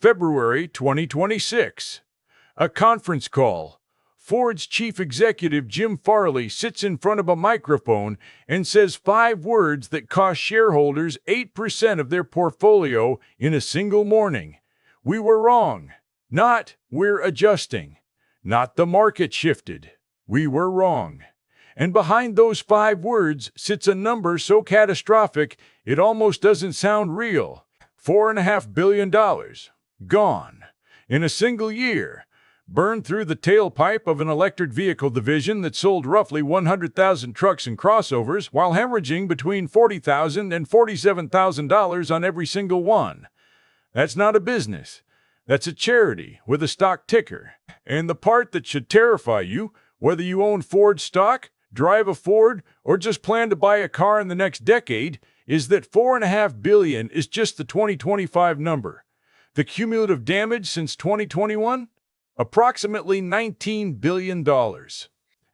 February 2026. A conference call. Ford's chief executive Jim Farley sits in front of a microphone and says 5 words that cost shareholders 8% of their portfolio in a single morning. We were wrong. Not, we're adjusting. Not the market shifted. We were wrong. And behind those 5 words sits a number so catastrophic it almost doesn't sound real. $4.5 billion. Gone. In a single year. Burned through the tailpipe of an electric vehicle division that sold roughly 100,000 trucks and crossovers while hemorrhaging between $40,000 and $47,000 on every single one. That's not a business. That's a charity with a stock ticker. And the part that should terrify you, whether you own Ford stock, drive a Ford, or just plan to buy a car in the next decade, is that $4.5 billion is just the 2025 number. The cumulative damage since 2021? Approximately $19 billion.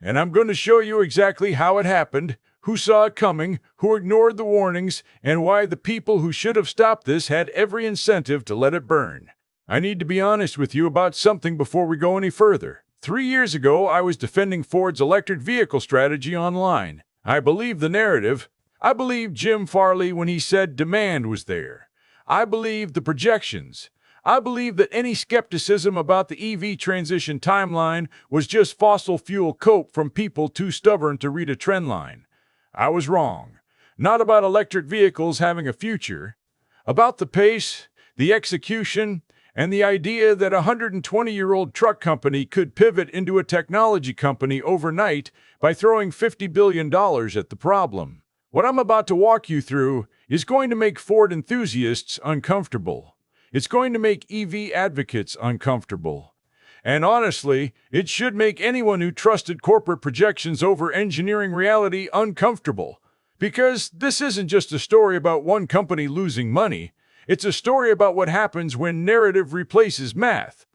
And I'm going to show you exactly how it happened, who saw it coming, who ignored the warnings, and why the people who should have stopped this had every incentive to let it burn. I need to be honest with you about something before we go any further. 3 years ago, I was defending Ford's electric vehicle strategy online. I believed the narrative. I believed Jim Farley when he said demand was there. I believed the projections. I believed that any skepticism about the EV transition timeline was just fossil fuel cope from people too stubborn to read a trend line. I was wrong. Not about electric vehicles having a future. About the pace, the execution, and the idea that a 120-year-old truck company could pivot into a technology company overnight by throwing $50 billion at the problem. What I'm about to walk you through is going to make Ford enthusiasts uncomfortable. It's going to make EV advocates uncomfortable. And honestly, it should make anyone who trusted corporate projections over engineering reality uncomfortable. Because this isn't just a story about one company losing money. It's a story about what happens when narrative replaces math.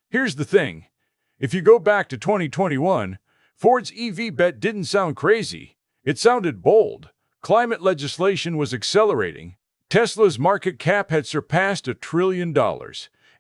Here's the thing. If you go back to 2021, Ford's EV bet didn't sound crazy. It sounded bold. Climate legislation was accelerating. Tesla's market cap had surpassed $1 trillion.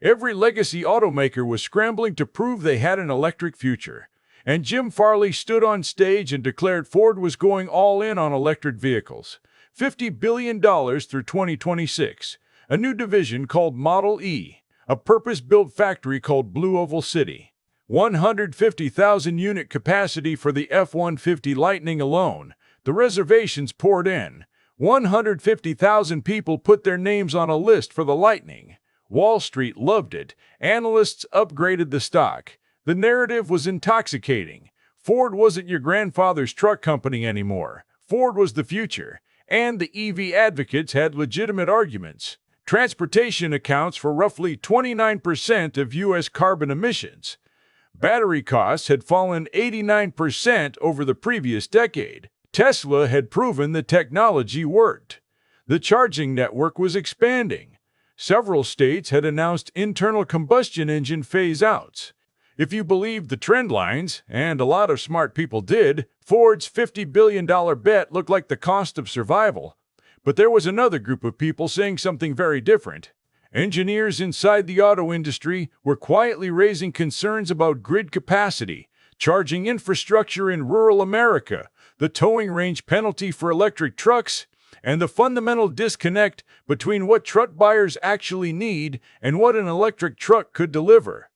Every legacy automaker was scrambling to prove they had an electric future. And Jim Farley stood on stage and declared Ford was going all in on electric vehicles. $50 billion through 2026. A new division called Model E. A purpose-built factory called Blue Oval City. 150,000 unit capacity for the F-150 Lightning alone. The reservations poured in. 150,000 people put their names on a list for the Lightning. Wall Street loved it. Analysts upgraded the stock. The narrative was intoxicating. Ford wasn't your grandfather's truck company anymore. Ford was the future. And the EV advocates had legitimate arguments. Transportation accounts for roughly 29% of U.S. carbon emissions. Battery costs had fallen 89% over the previous decade. Tesla had proven the technology worked. The charging network was expanding. Several states had announced internal combustion engine phase-outs. If you believed the trend lines, and a lot of smart people did, Ford's $50 billion bet looked like the cost of survival. But there was another group of people saying something very different. Engineers inside the auto industry were quietly raising concerns about grid capacity, charging infrastructure in rural America, the towing range penalty for electric trucks, and the fundamental disconnect between what truck buyers actually need and what an electric truck could deliver.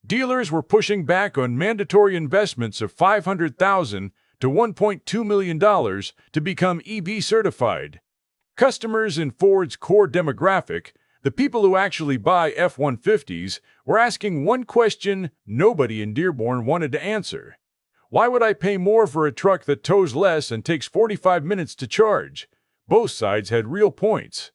Dealers were pushing back on mandatory investments of $500,000 to $1.2 million to become EV certified. Customers in Ford's core demographic, the people who actually buy F-150s, were asking one question nobody in Dearborn wanted to answer. Why would I pay more for a truck that tows less and takes 45 minutes to charge? Both sides had real points.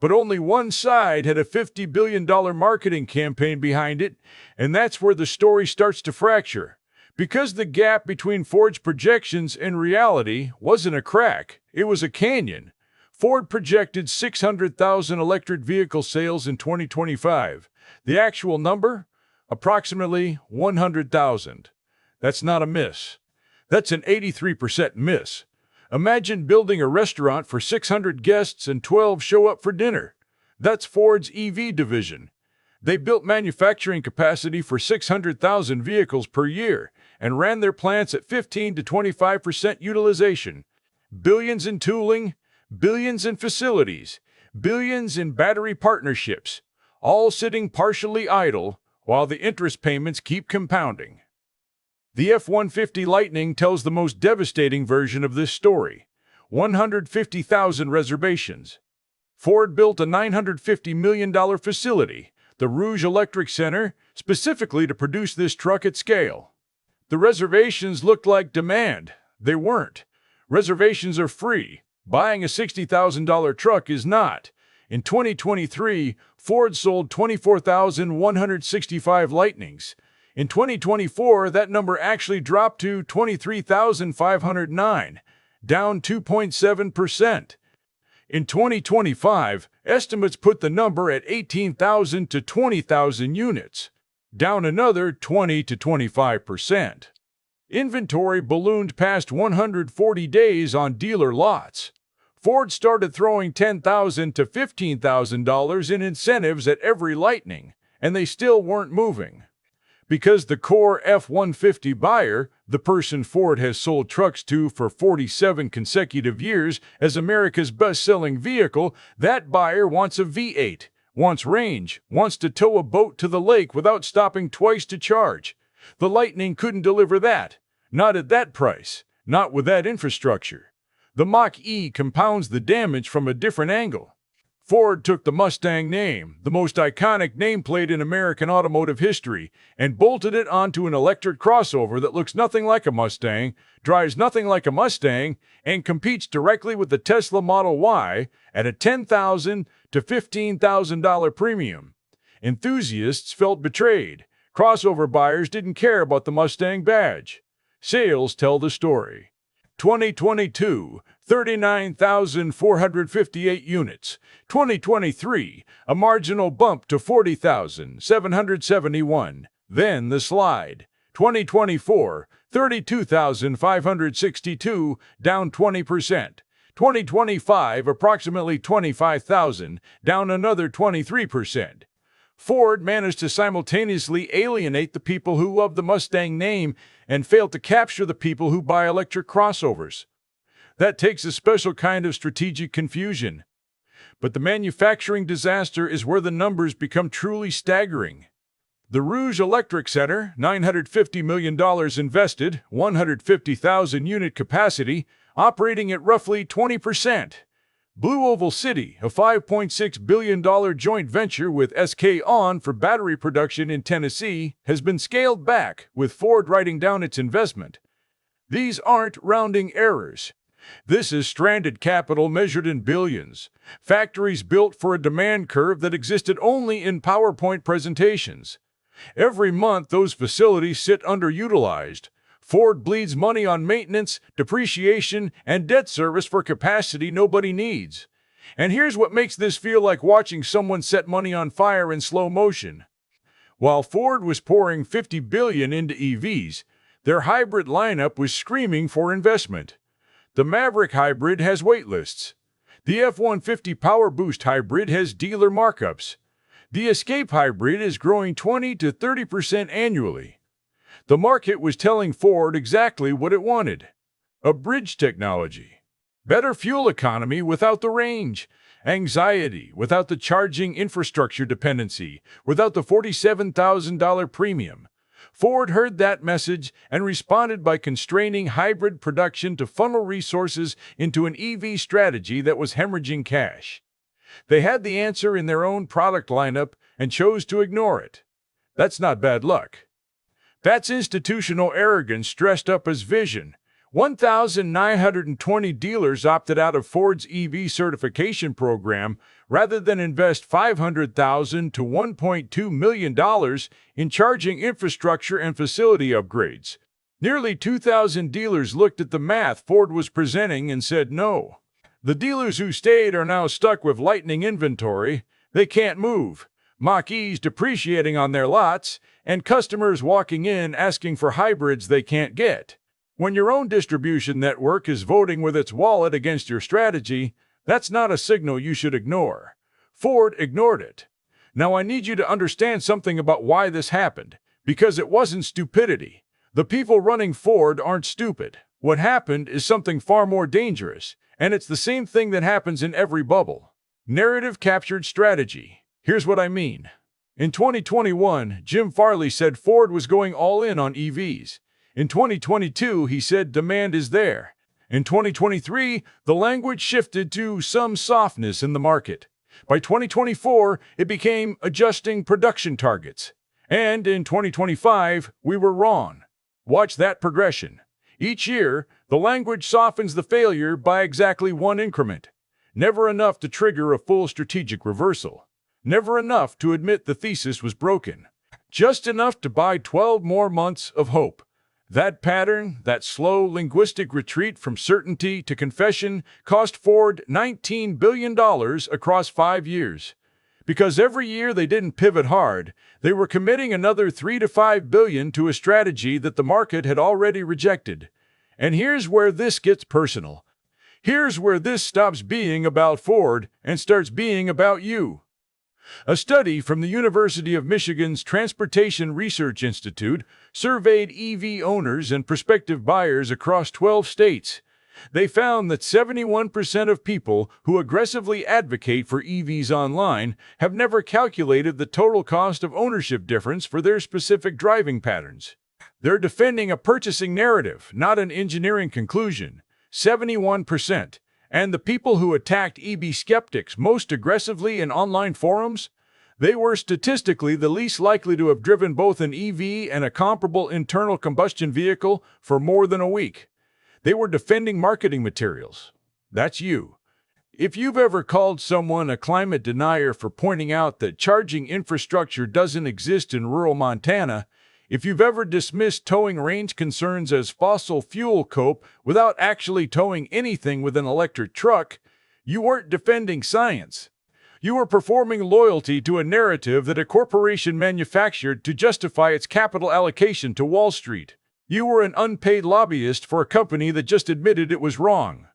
But only one side had a $50 billion marketing campaign behind it, and that's where the story starts to fracture. Because the gap between Ford's projections and reality wasn't a crack, it was a canyon. Ford projected 600,000 electric vehicle sales in 2025. The actual number? Approximately 100,000. That's not a miss. That's an 83% miss. Imagine building a restaurant for 600 guests and 12 show up for dinner. That's Ford's EV division. They built manufacturing capacity for 600,000 vehicles per year and ran their plants at 15 to 25% utilization. Billions in tooling, billions in facilities, billions in battery partnerships, all sitting partially idle while the interest payments keep compounding. The F-150 Lightning tells the most devastating version of this story. 150,000 reservations. Ford built a $950 million facility, the Rouge Electric Center, specifically to produce this truck at scale. The reservations looked like demand. They weren't. Reservations are free. Buying a $60,000 truck is not. In 2023, Ford sold 24,165 Lightnings. In 2024, that number actually dropped to 23,509, down 2.7%. In 2025, estimates put the number at 18,000 to 20,000 units, down another 20 to 25%. Inventory ballooned past 140 days on dealer lots. Ford started throwing $10,000 to $15,000 in incentives at every Lightning, and they still weren't moving. Because the core F-150 buyer, the person Ford has sold trucks to for 47 consecutive years as America's best-selling vehicle, that buyer wants a V8, wants range, wants to tow a boat to the lake without stopping twice to charge. The Lightning couldn't deliver that. Not at that price. Not with that infrastructure. The Mach-E compounds the damage from a different angle. Ford took the Mustang name, the most iconic nameplate in American automotive history, and bolted it onto an electric crossover that looks nothing like a Mustang, drives nothing like a Mustang, and competes directly with the Tesla Model Y at a $10,000 to $15,000 premium. Enthusiasts felt betrayed. Crossover buyers didn't care about the Mustang badge. Sales tell the story. 2022, 39,458 units. 2023, a marginal bump to 40,771. Then the slide. 2024, 32,562, down 20%. 2025, approximately 25,000, down another 23%. Ford managed to simultaneously alienate the people who love the Mustang name and fail to capture the people who buy electric crossovers. That takes a special kind of strategic confusion. But the manufacturing disaster is where the numbers become truly staggering. The Rouge Electric Center, $950 million invested, 150,000 unit capacity, operating at roughly 20%. Blue Oval City, a $5.6 billion joint venture with SK On for battery production in Tennessee, has been scaled back, with Ford writing down its investment. These aren't rounding errors. This is stranded capital measured in billions. Factories built for a demand curve that existed only in PowerPoint presentations. Every month, those facilities sit underutilized. Ford bleeds money on maintenance, depreciation, and debt service for capacity nobody needs. And here's what makes this feel like watching someone set money on fire in slow motion. While Ford was pouring $50 billion into EVs, their hybrid lineup was screaming for investment. The Maverick Hybrid has waitlists. The F-150 Power Boost Hybrid has dealer markups. The Escape Hybrid is growing 20 to 30% annually. The market was telling Ford exactly what it wanted. A bridge technology. Better fuel economy without the range. Anxiety without the charging infrastructure dependency, without the $47,000 premium. Ford heard that message and responded by constraining hybrid production to funnel resources into an EV strategy that was hemorrhaging cash. They had the answer in their own product lineup and chose to ignore it. That's not bad luck. That's institutional arrogance dressed up as vision. 1,920 dealers opted out of Ford's EV certification program rather than invest $500,000 to $1.2 million in charging infrastructure and facility upgrades. Nearly 2,000 dealers looked at the math Ford was presenting and said no. The dealers who stayed are now stuck with Lightning inventory. They can't move. Mach-E's depreciating on their lots, and customers walking in asking for hybrids they can't get. When your own distribution network is voting with its wallet against your strategy, that's not a signal you should ignore. Ford ignored it. Now I need you to understand something about why this happened, because it wasn't stupidity. The people running Ford aren't stupid. What happened is something far more dangerous, and it's the same thing that happens in every bubble. Narrative captured strategy. Here's what I mean. In 2021, Jim Farley said Ford was going all in on EVs. In 2022, he said demand is there. In 2023, the language shifted to some softness in the market. By 2024, it became adjusting production targets. And in 2025, we were wrong. Watch that progression. Each year, the language softens the failure by exactly one increment. Never enough to trigger a full strategic reversal. Never enough to admit the thesis was broken. Just enough to buy 12 more months of hope. That pattern, that slow linguistic retreat from certainty to confession, cost Ford $19 billion across 5 years. Because every year they didn't pivot hard, they were committing another $3 to $5 billion to a strategy that the market had already rejected. And here's where this gets personal. Here's where this stops being about Ford and starts being about you. A study from the University of Michigan's Transportation Research Institute surveyed EV owners and prospective buyers across 12 states. They found that 71% of people who aggressively advocate for EVs online have never calculated the total cost of ownership difference for their specific driving patterns. They're defending a purchasing narrative, not an engineering conclusion. 71%. And the people who attacked EV skeptics most aggressively in online forums? They were statistically the least likely to have driven both an EV and a comparable internal combustion vehicle for more than a week. They were defending marketing materials. That's you. If you've ever called someone a climate denier for pointing out that charging infrastructure doesn't exist in rural Montana, if you've ever dismissed towing range concerns as fossil fuel cope without actually towing anything with an electric truck, you weren't defending science. You were performing loyalty to a narrative that a corporation manufactured to justify its capital allocation to Wall Street. You were an unpaid lobbyist for a company that just admitted it was wrong.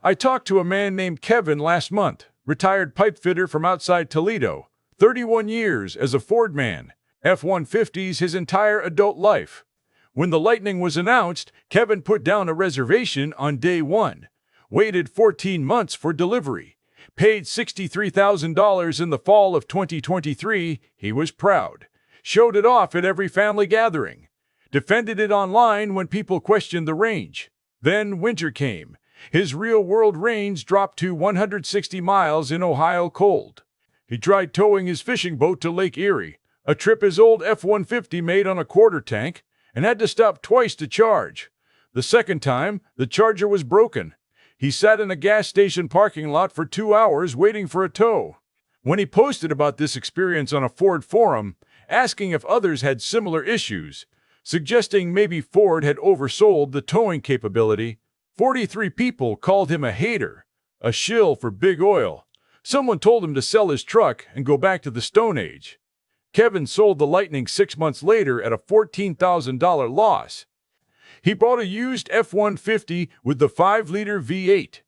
I talked to a man named Kevin last month, retired pipefitter from outside Toledo, 31 years as a Ford man. F-150s his entire adult life. When the Lightning was announced, Kevin put down a reservation on day one, waited 14 months for delivery, paid $63,000 in the fall of 2023. He was proud, showed it off at every family gathering, defended it online when people questioned the range. Then winter came. His real-world range dropped to 160 miles in Ohio cold. He tried towing his fishing boat to Lake Erie, a trip his old F-150 made on a quarter tank, and had to stop twice to charge. The second time, the charger was broken. He sat in a gas station parking lot for 2 hours waiting for a tow. When he posted about this experience on a Ford forum, asking if others had similar issues, suggesting maybe Ford had oversold the towing capability, 43 people called him a hater, a shill for big oil. Someone told him to sell his truck and go back to the Stone Age. Kevin sold the Lightning 6 months later at a $14,000 loss. He bought a used F-150 with the 5-liter V8.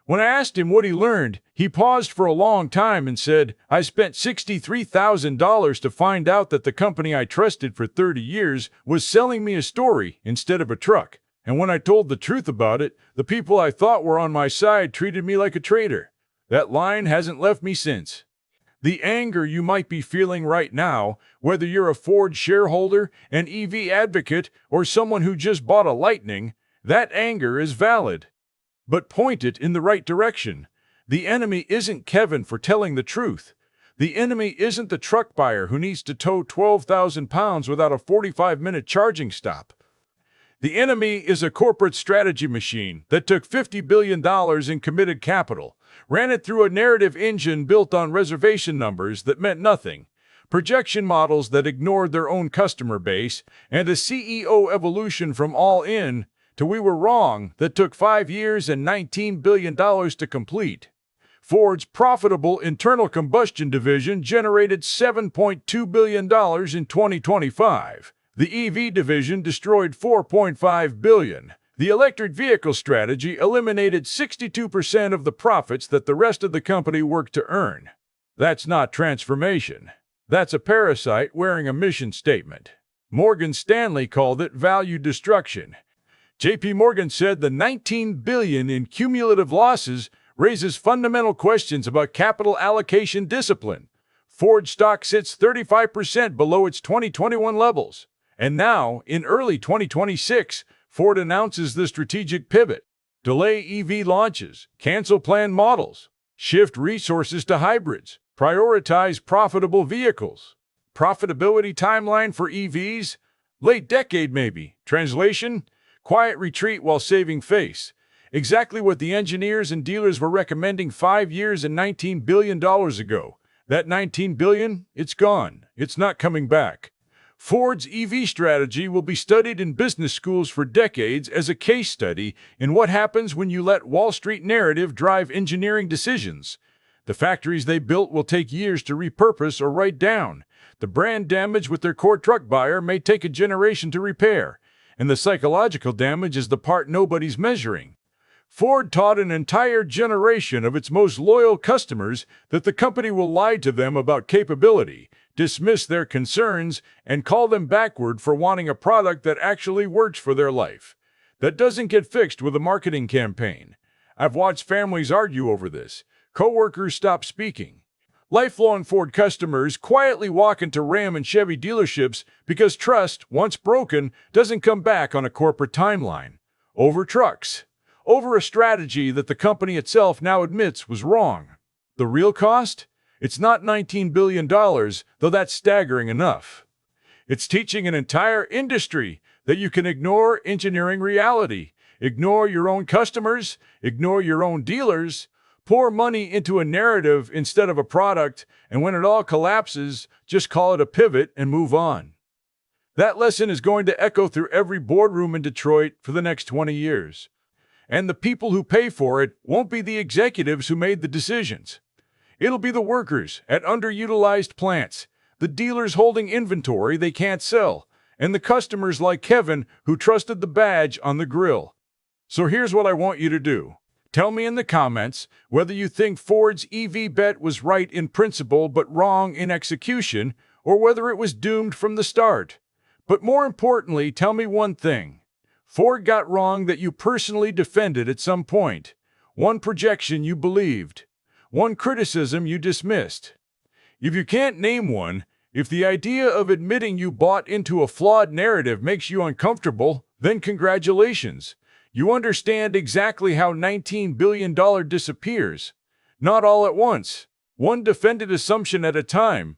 When I asked him what he learned, he paused for a long time and said, "I spent $63,000 to find out that the company I trusted for 30 years was selling me a story instead of a truck. And when I told the truth about it, the people I thought were on my side treated me like a traitor." That line hasn't left me since. The anger you might be feeling right now, whether you're a Ford shareholder, an EV advocate, or someone who just bought a Lightning, that anger is valid. But point it in the right direction. The enemy isn't Kevin for telling the truth. The enemy isn't the truck buyer who needs to tow 12,000 pounds without a 45-minute charging stop. The enemy is a corporate strategy machine that took $50 billion in committed capital, ran it through a narrative engine built on reservation numbers that meant nothing, projection models that ignored their own customer base, and a CEO evolution from all in to we were wrong that took 5 years and $19 billion to complete. Ford's profitable internal combustion division generated $7.2 billion in 2025. The EV division destroyed $4.5 billion. The electric vehicle strategy eliminated 62% of the profits that the rest of the company worked to earn. That's not transformation. That's a parasite wearing a mission statement. Morgan Stanley called it value destruction. JP Morgan said the $19 billion in cumulative losses raises fundamental questions about capital allocation discipline. Ford stock sits 35% below its 2021 levels. And now, in early 2026, Ford announces the strategic pivot. Delay EV launches, cancel planned models, shift resources to hybrids, prioritize profitable vehicles. Profitability timeline for EVs? Late decade maybe. Translation? Quiet retreat while saving face. Exactly what the engineers and dealers were recommending 5 years and $19 billion ago. That $19 billion, it's gone. It's not coming back. Ford's EV strategy will be studied in business schools for decades as a case study in what happens when you let Wall Street narrative drive engineering decisions. The factories they built will take years to repurpose or write down. The brand damage with their core truck buyer may take a generation to repair. And the psychological damage is the part nobody's measuring. Ford taught an entire generation of its most loyal customers that the company will lie to them about capability, dismiss their concerns, and call them backward for wanting a product that actually works for their life. That doesn't get fixed with a marketing campaign. I've watched families argue over this. Coworkers stop speaking. Lifelong Ford customers quietly walk into Ram and Chevy dealerships because trust, once broken, doesn't come back on a corporate timeline. Over trucks. Over a strategy that the company itself now admits was wrong. The real cost? It's not $19 billion, though that's staggering enough. It's teaching an entire industry that you can ignore engineering reality, ignore your own customers, ignore your own dealers, pour money into a narrative instead of a product, and when it all collapses, just call it a pivot and move on. That lesson is going to echo through every boardroom in Detroit for the next 20 years. And the people who pay for it won't be the executives who made the decisions. It'll be the workers at underutilized plants, the dealers holding inventory they can't sell, and the customers like Kevin who trusted the badge on the grill. So here's what I want you to do. Tell me in the comments whether you think Ford's EV bet was right in principle but wrong in execution, or whether it was doomed from the start. But more importantly, tell me one thing. Ford got wrong that you personally defended at some point. One projection you believed. One criticism you dismissed. If you can't name one, if the idea of admitting you bought into a flawed narrative makes you uncomfortable, then congratulations. You understand exactly how $19 billion disappears. Not all at once. One defended assumption at a time.